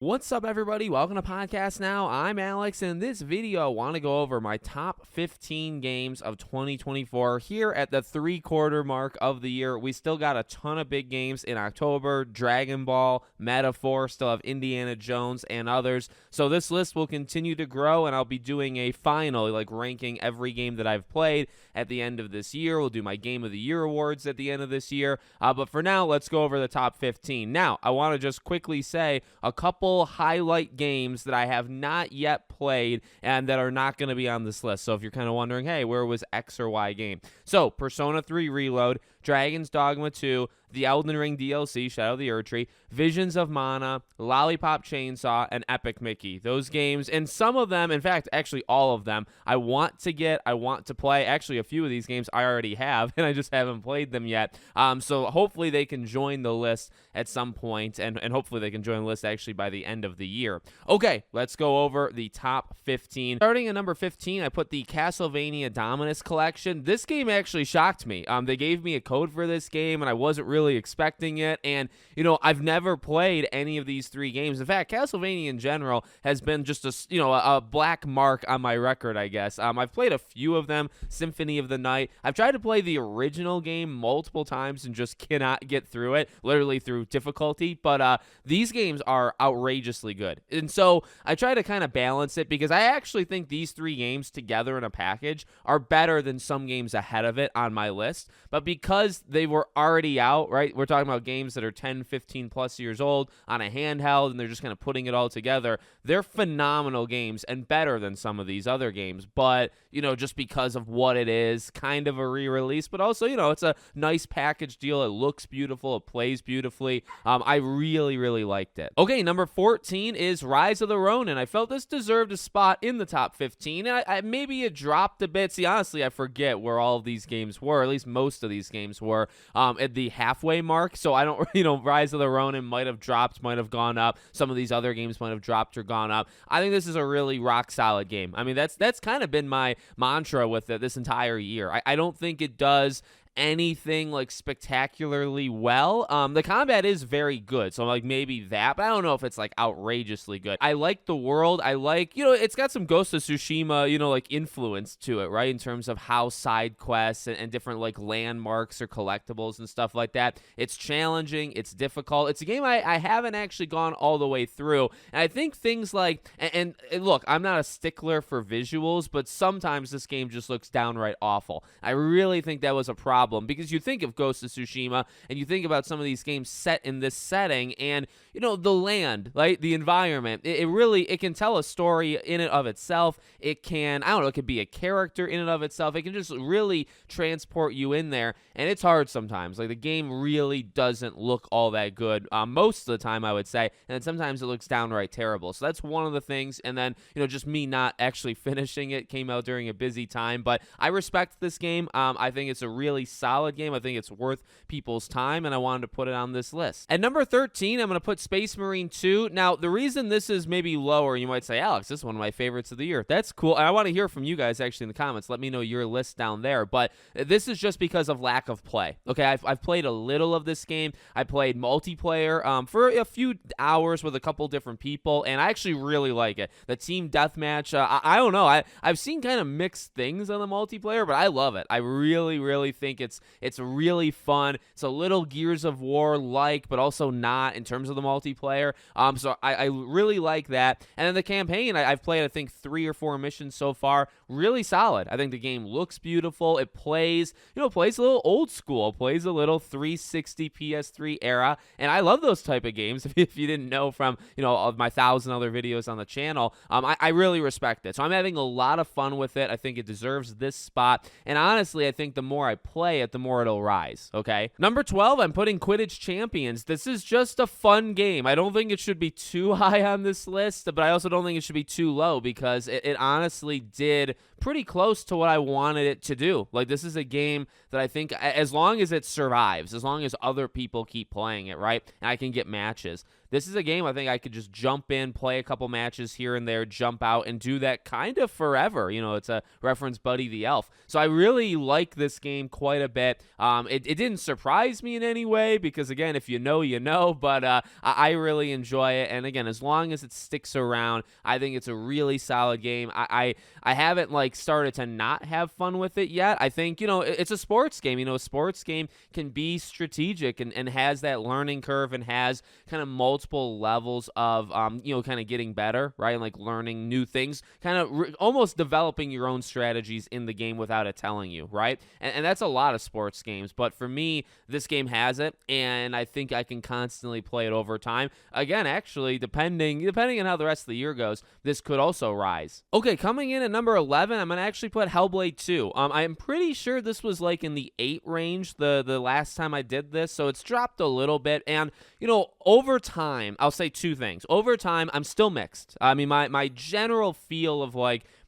What's up, everybody? Welcome to Podcast Now. I'm Alex, and in this video, I want to go over my top 15 games of 2024 here at the three-quarter mark of the year. We still got a ton of big games in October. Dragon Ball, Metaphor, still have Indiana Jones, and others. So this list will continue to grow, and I'll be doing a final, ranking every game that I've played at the end of this year. We'll do my Game of the Year awards at the end of this year. But for now, let's go over the top 15. Now, I want to just quickly say a couple highlight games that I have not yet played and that are not going to be on this list. So if you're kind of wondering, hey, where was X or Y game? So Persona 3 Reload, Dragon's Dogma 2, the Elden Ring DLC, Shadow of the Erdtree, Visions of Mana, Lollipop Chainsaw, and Epic Mickey. Those games, and some of them, in fact, actually all of them, I want to play. Actually, a few of these games I already have, and I just haven't played them yet. So hopefully they can join the list at some point, and hopefully they can join the list actually by the end of the year. Okay, let's go over the top 15. Starting at number 15, I put the Castlevania Dominus Collection. This game actually shocked me. They gave me a code for this game, and I wasn't really expecting it. And, I've never played any of these three games. In fact, Castlevania in general has been just a black mark on my record, I guess. I've played a few of them, Symphony of the Night. I've tried to play the original game multiple times and just cannot get through it, literally through difficulty. But these games are outrageously good. And so I try to kind of balance it because I actually think these three games together in a package are better than some games ahead of it on my list. But because they were already out, right? We're talking about games that are 10, 15 plus years old on a handheld, and they're just kind of putting it all together. They're phenomenal games and better than some of these other games. But, just because of what it is, kind of a re-release, but also, it's a nice package deal. It looks beautiful. It plays beautifully. I really, really liked it. Okay, number 14 is Rise of the Ronin. I felt this deserved a spot in the top 15. And maybe it dropped a bit. See, honestly, I forget where all of these games were. At least most of these games were at the halfway mark. So I don't, Rise of the Ronin might have dropped, might have gone up. Some of these other games might have dropped or gone up. I think this is a really rock solid game. I mean, that's kind of been my mantra with it this entire year. I don't think it does anything spectacularly well. The combat is very good, so maybe that, but I don't know if it's outrageously good. I like the world. I like, it's got some Ghost of Tsushima, influence to it, right? In terms of how side quests and different landmarks or collectibles and stuff like that. It's challenging. It's difficult. It's a game I haven't actually gone all the way through, and I think things and look, I'm not a stickler for visuals, but sometimes this game just looks downright awful. I really think that was a problem because you think of Ghost of Tsushima and you think about some of these games set in this setting and, the land, right? The environment, it can tell a story in and of itself. It can, it could be a character in and of itself. It can just really transport you in there, and it's hard sometimes. The game really doesn't look all that good most of the time, I would say, and then sometimes it looks downright terrible. So that's one of the things, and then, just me not actually finishing it came out during a busy time, but I respect this game. I think it's a really solid game. I think it's worth people's time, and I wanted to put it on this list. At number 13, I'm going to put Space Marine 2. Now, the reason this is maybe lower, you might say, Alex, this is one of my favorites of the year. That's cool. And I want to hear from you guys actually in the comments. Let me know your list down there. But this is just because of lack of play. Okay, I've played a little of this game. I played multiplayer for a few hours with a couple different people, and I actually really like it. The team deathmatch, I don't know. I've seen kind of mixed things on the multiplayer, but I love it. I really, really think it's really fun. It's a little Gears of War but also not in terms of the multiplayer. So I really like that. And then the campaign, I've played I think 3 or 4 missions so far. Really solid. I think the game looks beautiful. It plays, plays a little old school. Plays a little 360 PS3 era, and I love those type of games. If you didn't know from of my 1,000 other videos on the channel, I really respect it. So I'm having a lot of fun with it. I think it deserves this spot. And honestly, I think the more I play it, the more it'll rise. Okay. Number 12, I'm putting Quidditch Champions. This is just a fun game. I don't think it should be too high on this list, but I also don't think it should be too low because it honestly did pretty close to what I wanted it to do. This is a game that I think as long as it survives, as long as other people keep playing it, right, and I can get matches, this is a game I think I could just jump in, play a couple matches here and there, jump out, and do that kind of forever. It's a reference Buddy the Elf. So I really like this game quite a bit. It didn't surprise me in any way because, again, if you know, you know, but I really enjoy it. And again, as long as it sticks around, I think it's a really solid game. I haven't started to not have fun with it yet. I think, it's a sports game. A sports game can be strategic and has that learning curve and has kind of multiple levels of, kind of getting better, right? And learning new things, kind of almost developing your own strategies in the game without it telling you, right? And that's a lot of sports games. But for me, this game has it, and I think I can constantly play it over time. Again, actually, depending on how the rest of the year goes, this could also rise. Okay, coming in at number 11, I'm going to actually put Hellblade 2. I'm pretty sure this was in the 8 range the last time I did this, so it's dropped a little bit. And, over time, I'll say two things. Over time, I'm still mixed. I mean, my general feel of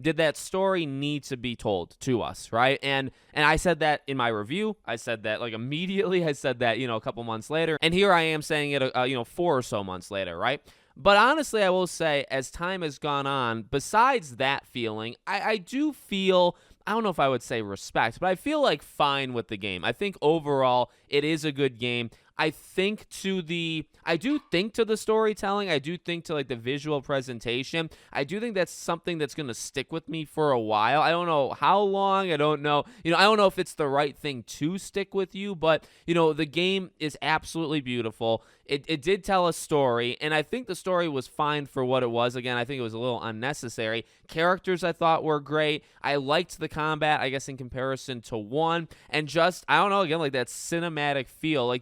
did that story need to be told to us, right? And I said that in my review. I said that immediately. I said that, a couple months later. And here I am saying it, 4 or so months later, right? But honestly, I will say, as time has gone on, besides that feeling, I do feel, I don't know if I would say respect, but I feel fine with the game. I think overall, it is a good game. I do think to the storytelling. I do think to the visual presentation. I do think that's something that's going to stick with me for a while. I don't know how long. I don't know. I don't know if it's the right thing to stick with you, but the game is absolutely beautiful. It did tell a story, and I think the story was fine for what it was. Again, I think it was a little unnecessary. Characters I thought were great. I liked the combat, I guess, in comparison to 1, and just, I don't know, again, that cinematic feel.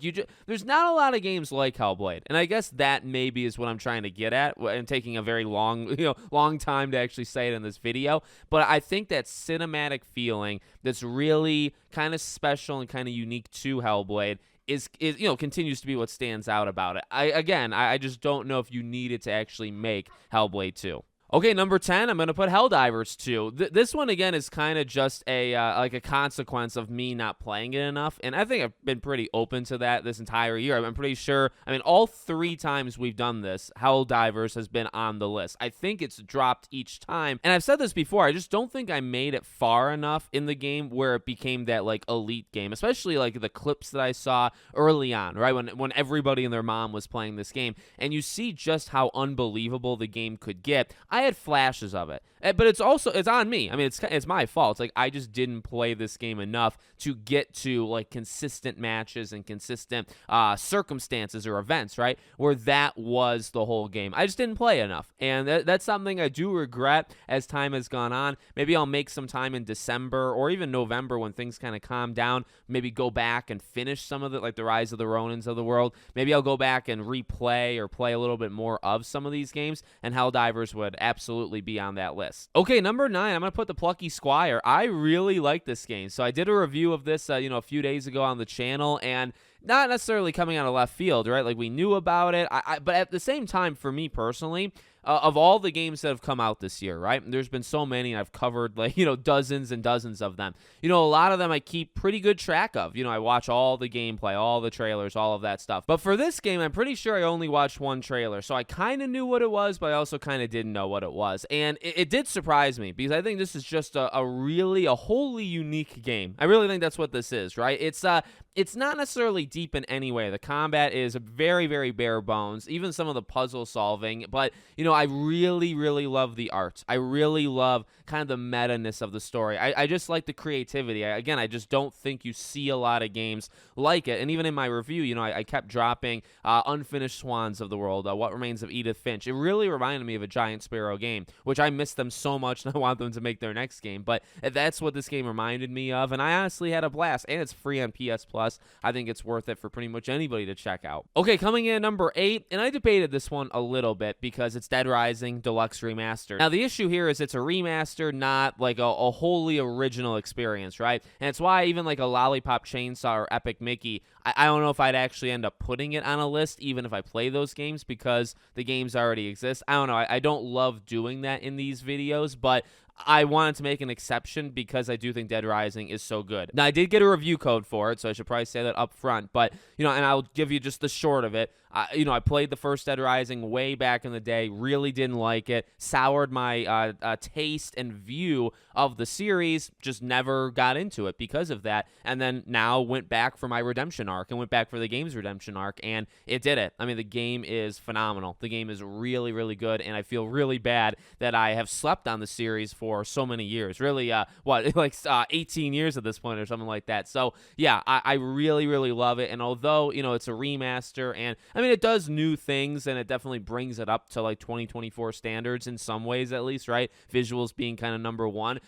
There's not a lot of games like Hellblade, and I guess that maybe is what I'm trying to get at, and taking a very long time to actually say it in this video. But I think that cinematic feeling that's really kind of special and kind of unique to Hellblade is continues to be what stands out about it. I just don't know if you needed to actually make Hellblade 2. Okay, number 10, I'm going to put Helldivers 2. This one, again, is kind of just a consequence of me not playing it enough, and I think I've been pretty open to that this entire year. I'm pretty sure, all 3 times we've done this, Helldivers has been on the list. I think it's dropped each time, and I've said this before, I just don't think I made it far enough in the game where it became that, elite game, especially, the clips that I saw early on, right, when everybody and their mom was playing this game, and you see just how unbelievable the game could get. I had flashes of it, but it's on me. It's my fault. It's I just didn't play this game enough to get to consistent matches and consistent circumstances or events, right, where that was the whole game. I just didn't play enough, and that's something I do regret as time has gone on. Maybe I'll make some time in December or even November when things kind of calm down, maybe go back and finish some of it, the Rise of the Ronins of the world. Maybe I'll go back and replay or play a little bit more of some of these games, and Helldivers would absolutely be on that list. Okay, number 9, I'm going to put the Plucky Squire. I really like this game. So I did a review of this, a few days ago on the channel, and not necessarily coming out of left field, right? We knew about it, but at the same time, for me personally, of all the games that have come out this year, right? There's been so many, and I've covered dozens and dozens of them. A lot of them I keep pretty good track of. I watch all the gameplay, all the trailers, all of that stuff. But for this game, I'm pretty sure I only watched 1 trailer, so I kind of knew what it was, but I also kind of didn't know what it was. And it did surprise me because I think this is just a wholly unique game. I really think that's what this is, right? It's not necessarily deep in any way. The combat is very, very bare bones, even some of the puzzle solving. But, I really, really love the art. I really love kind of the meta-ness of the story. I just like the creativity. I just don't think you see a lot of games like it. And even in my review, I kept dropping Unfinished Swans of the World, What Remains of Edith Finch. It really reminded me of a Giant Sparrow game, which I miss them so much, and I want them to make their next game. But that's what this game reminded me of, and I honestly had a blast. And it's free on PS Plus. I think it's worth it for pretty much anybody to check out. Okay, coming in at number 8, and I debated this one a little bit because it's Dead Rising Deluxe Remaster. Now, the issue here is it's a remaster, not a wholly original experience, right? And it's why even a Lollipop Chainsaw or Epic Mickey, I don't know if I'd actually end up putting it on a list, even if I play those games, because the games already exist. I don't know. I don't love doing that in these videos, but I wanted to make an exception because I do think Dead Rising is so good. Now, I did get a review code for it, so I should probably say that up front, but, and I'll give you just the short of it. I played the first Dead Rising way back in the day, really didn't like it, soured my taste and view of the series, just never got into it because of that, and then now went back for my redemption arc and went back for the game's redemption arc, and it did it. I mean, the game is phenomenal. The game is really, really good, and I feel really bad that I have slept on the series for so many years. Really, 18 years at this point or something like that. So, yeah, I really, really love it, and although, it's a remaster, and, I mean, it does new things, and it definitely brings it up to, like, 2024 standards in some ways, at least, right? Visuals being kind of number one.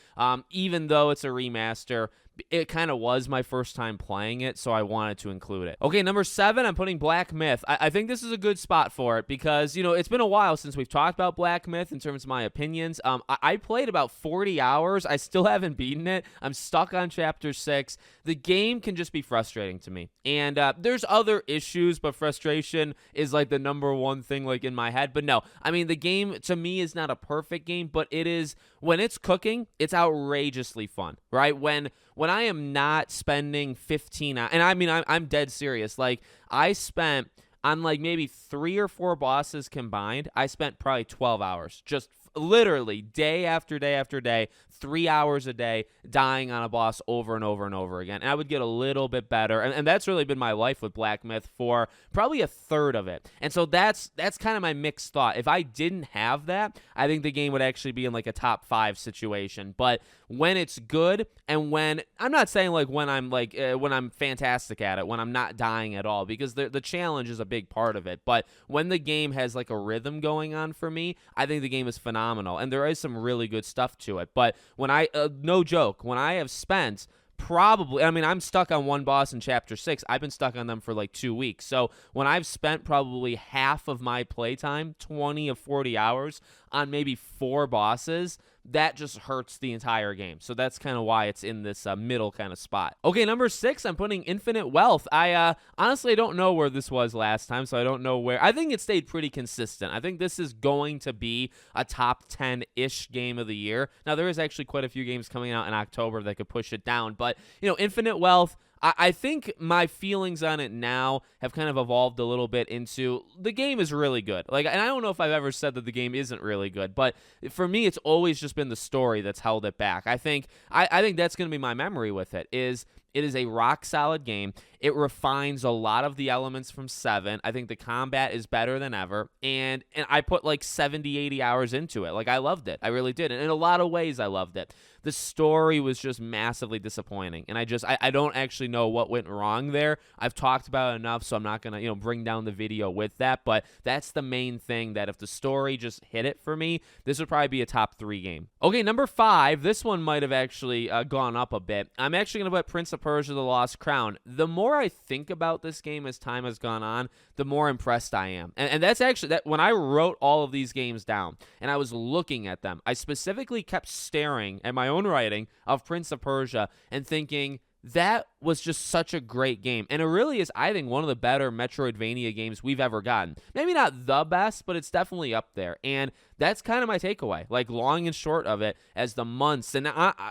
Even though it's a remaster, it kind of was my first time playing it, so I wanted to include it. Okay, number 7, I'm putting Black Myth. I think this is a good spot for it because, it's been a while since we've talked about Black Myth in terms of my opinions. I played about 40 hours. I still haven't beaten it. I'm stuck on Chapter 6. The game can just be frustrating to me. And there's other issues, but frustration is, like, the number one thing, like, in my head. But no, I mean, the game, to me, is not a perfect game, but it is, when it's cooking, it's outrageously fun, right? When I am not spending 15 hours, and I mean, I'm dead serious. Like, I spent, on like maybe 3 or 4 bosses combined, I spent probably 12 hours, just literally day after day after day, 3 hours a day, dying on a boss over and over and over again. And I would get a little bit better. And that's really been my life with Black Myth for probably a third of it. And so that's kind of my mixed thought. If I didn't have that, I think the game would actually be in like a top 5 situation. But when it's good, and when, I'm not saying like when I'm fantastic at it, when I'm not dying at all, because the challenge is a big part of it. But when the game has like a rhythm going on for me, I think the game is phenomenal. And there is some really good stuff to it. But when no joke, when I have spent probably, I mean, I'm stuck on one boss in Chapter 6. I've been stuck on them for like 2 weeks. So when I've spent probably half of my playtime, 20 of 40 hours, on maybe 4 bosses, that just hurts the entire game. So that's kind of why it's in this middle kind of spot. Okay, number 6, I'm putting Infinite Wealth. I honestly don't know where this was last time, so I don't know where. I think it stayed pretty consistent. I think this is going to be a top 10-ish game of the year. Now, there is actually quite a few games coming out in October that could push it down, but, Infinite Wealth, I think my feelings on it now have kind of evolved a little bit into the game is really good. Like, and I don't know if I've ever said that the game isn't really good, but for me, it's always just been the story that's held it back. I think that's going to be my memory with it. It is a rock-solid game. It refines a lot of the elements from 7. I think the combat is better than ever, and I put like 70, 80 hours into it. Like, I loved it. I really did. And in a lot of ways, I loved it. The story was just massively disappointing, and I don't actually know what went wrong there. I've talked about it enough, so I'm not going to, bring down the video with that, but that's the main thing, that if the story just hit it for me, this would probably be a top 3 game. Okay, number 5, this one might have actually gone up a bit. I'm actually going to put Prince of Persia: The Lost Crown. The more I think about this game as time has gone on, the more impressed I am. And that's actually, that when I wrote all of these games down and I was looking at them, I specifically kept staring at my own writing of Prince of Persia and thinking, that was just such a great game. And it really is, I think, one of the better Metroidvania games we've ever gotten. Maybe not the best, but it's definitely up there. And that's kind of my takeaway, like, long and short of it, as the months. And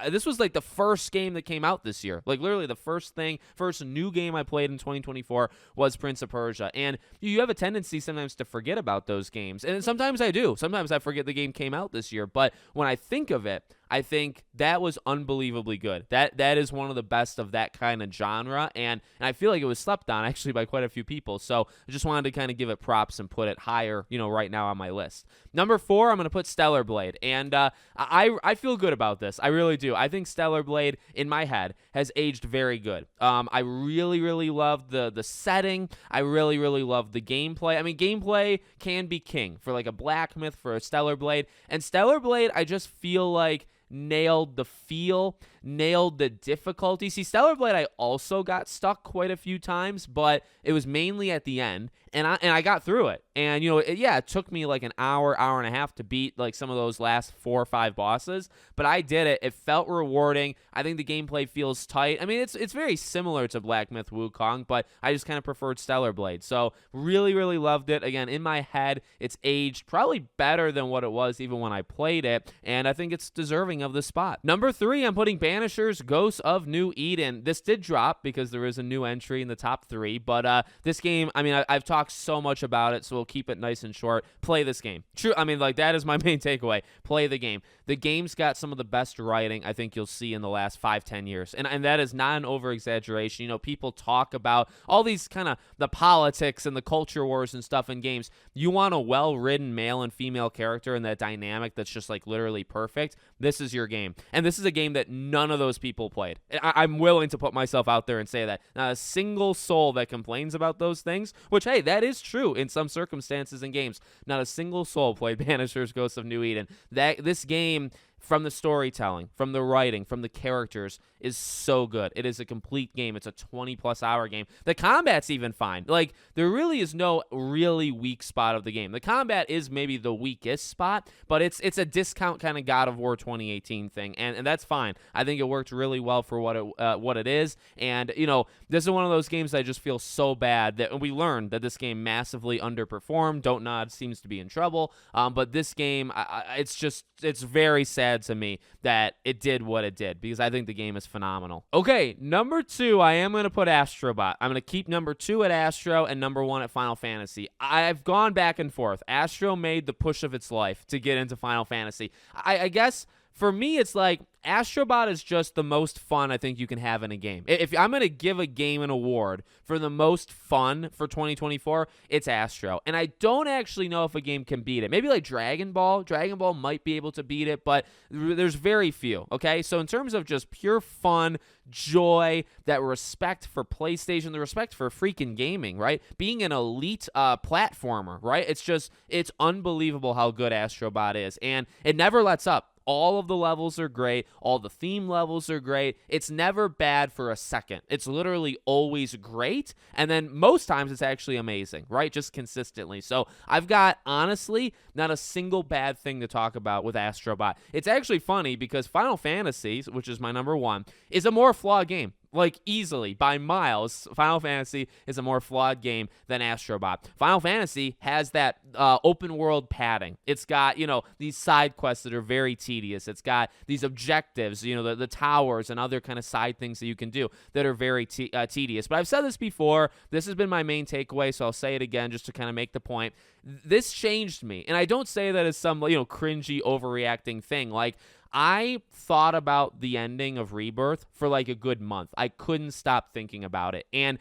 this was like the first game that came out this year. Like, literally the first new game I played in 2024 was Prince of Persia. And you have a tendency sometimes to forget about those games. And sometimes I do. Sometimes I forget the game came out this year. But when I think of it, I think that was unbelievably good. That is one of the best of that kind of genre, and I feel like it was slept on actually by quite a few people. So I just wanted to kind of give it props and put it higher, right now on my list. Number 4, I'm going to put Stellar Blade, and I feel good about this. I really do. I think Stellar Blade, in my head, has aged very good. I really, really love the setting. I really, really love the gameplay. I mean, gameplay can be king for like a Black Myth, for a Stellar Blade, and Stellar Blade, I just feel like nailed the feel, nailed the difficulty. See, Stellar Blade, I also got stuck quite a few times, but it was mainly at the end, and I got through it. And, it took me like an hour and a half to beat like some of those last 4 or 5 bosses, but I did it. It felt rewarding. I think the gameplay feels tight. I mean, it's very similar to Black Myth Wukong, but I just kind of preferred Stellar Blade. So really, really loved it. Again, in my head, it's aged probably better than what it was even when I played it, and I think it's deserving of the spot. Number 3, I'm putting Banishers: Ghosts of New Eden. This did drop because there is a new entry in the top 3, but this game, I mean, I've talked talk so much about it, so we'll keep it nice and short. Play this game. True, I mean, like, that is my main takeaway. Play the game. The game's got some of the best writing I think you'll see in the last 5-10 years, and that is not an over-exaggeration. You know, people talk about all these kind of the politics and the culture wars and stuff in games. You want a well-written male and female character and that dynamic that's just, like, literally perfect. This is your game. And this is a game that none of those people played. I'm willing to put myself out there and say that. Not a single soul that complains about those things, which, hey, that is true in some circumstances in games. Not a single soul played Banishers Ghosts of New Eden. This game, from the storytelling, from the writing, from the characters, is so good. It is a complete game. It's a 20-plus hour game. The combat's even fine. Like, there really is no really weak spot of the game. The combat is maybe the weakest spot, but it's a discount kind of God of War 2018 thing, and that's fine. I think it worked really well for what it is, and, you know, this is one of those games that I just feel so bad that we learned that this game massively underperformed. Don't Nod seems to be in trouble, but this game, it's very sad to me that it did what it did, because I think the game is phenomenal. Okay, number 2, I am going to put Astro Bot. I'm going to keep number 2 at Astro and number 1 at Final Fantasy. I've gone back and forth. Astro made the push of its life to get into Final Fantasy. I guess for me, it's like Astro Bot is just the most fun I think you can have in a game. If I'm going to give a game an award for the most fun for 2024, it's Astro. And I don't actually know if a game can beat it. Maybe like Dragon Ball. Dragon Ball might be able to beat it, but there's very few, okay? So in terms of just pure fun, joy, that respect for PlayStation, the respect for freaking gaming, right? Being an elite platformer, right? It's unbelievable how good Astro Bot is. And it never lets up. All of the levels are great. All the theme levels are great. It's never bad for a second. It's literally always great. And then most times it's actually amazing, right? Just consistently. So I've got, honestly, not a single bad thing to talk about with Astro Bot. It's actually funny because Final Fantasy, which is my number 1, is a more flawed game. Like, easily, by miles, Final Fantasy is a more flawed game than Astro Bot. Final Fantasy has that open world padding. It's got, you know, these side quests that are very tedious. It's got these objectives, you know, the towers and other kind of side things that you can do that are very tedious. But I've said this before. This has been my main takeaway, so I'll say it again just to kind of make the point. This changed me. And I don't say that as some, you know, cringy, overreacting thing. Like, I thought about the ending of Rebirth for like a good month. I couldn't stop thinking about it. And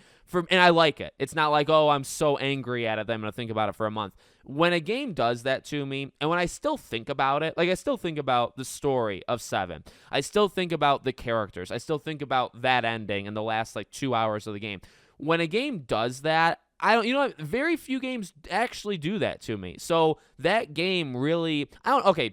I like it. It's not like, oh, I'm so angry at it that I'm going to think about it for a month. When a game does that to me, and when I still think about it, like I still think about the story of 7. I still think about the characters. I still think about that ending and the last like 2 hours of the game. When a game does that, very few games actually do that to me. So that game really,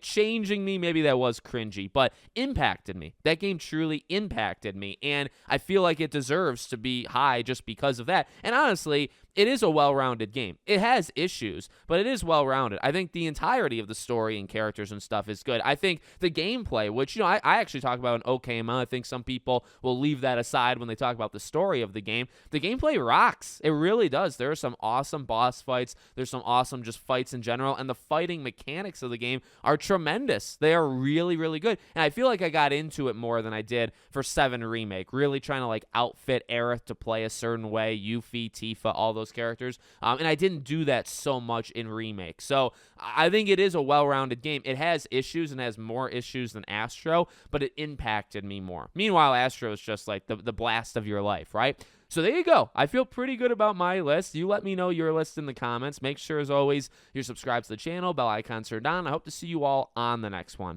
changing me, maybe that was cringy, but impacted me. That game truly impacted me, and I feel like it deserves to be high just because of that. And honestly, it is a well-rounded game. It has issues, but it is well-rounded. I think the entirety of the story and characters and stuff is good. I think the gameplay, which, you know, I actually talk about an okay amount. I think some people will leave that aside when they talk about the story of the game. The gameplay rocks. It really does. There are some awesome boss fights. There's some awesome just fights in general, and the fighting mechanics of the game are tremendous. They are really, really good, and I feel like I got into it more than I did for 7 Remake, really trying to, like, outfit Aerith to play a certain way, Yuffie, Tifa, all those characters, and I didn't do that so much in Remake. So I think it is a well-rounded game. It has issues and has more issues than Astro, but it impacted me more. Meanwhile, Astro is just like the blast of your life, right? So there you go. I feel pretty good about my list. You let me know your list in the comments. Make sure, as always, you're subscribed to the channel. Bell icons turned on. I hope to see you all on the next one.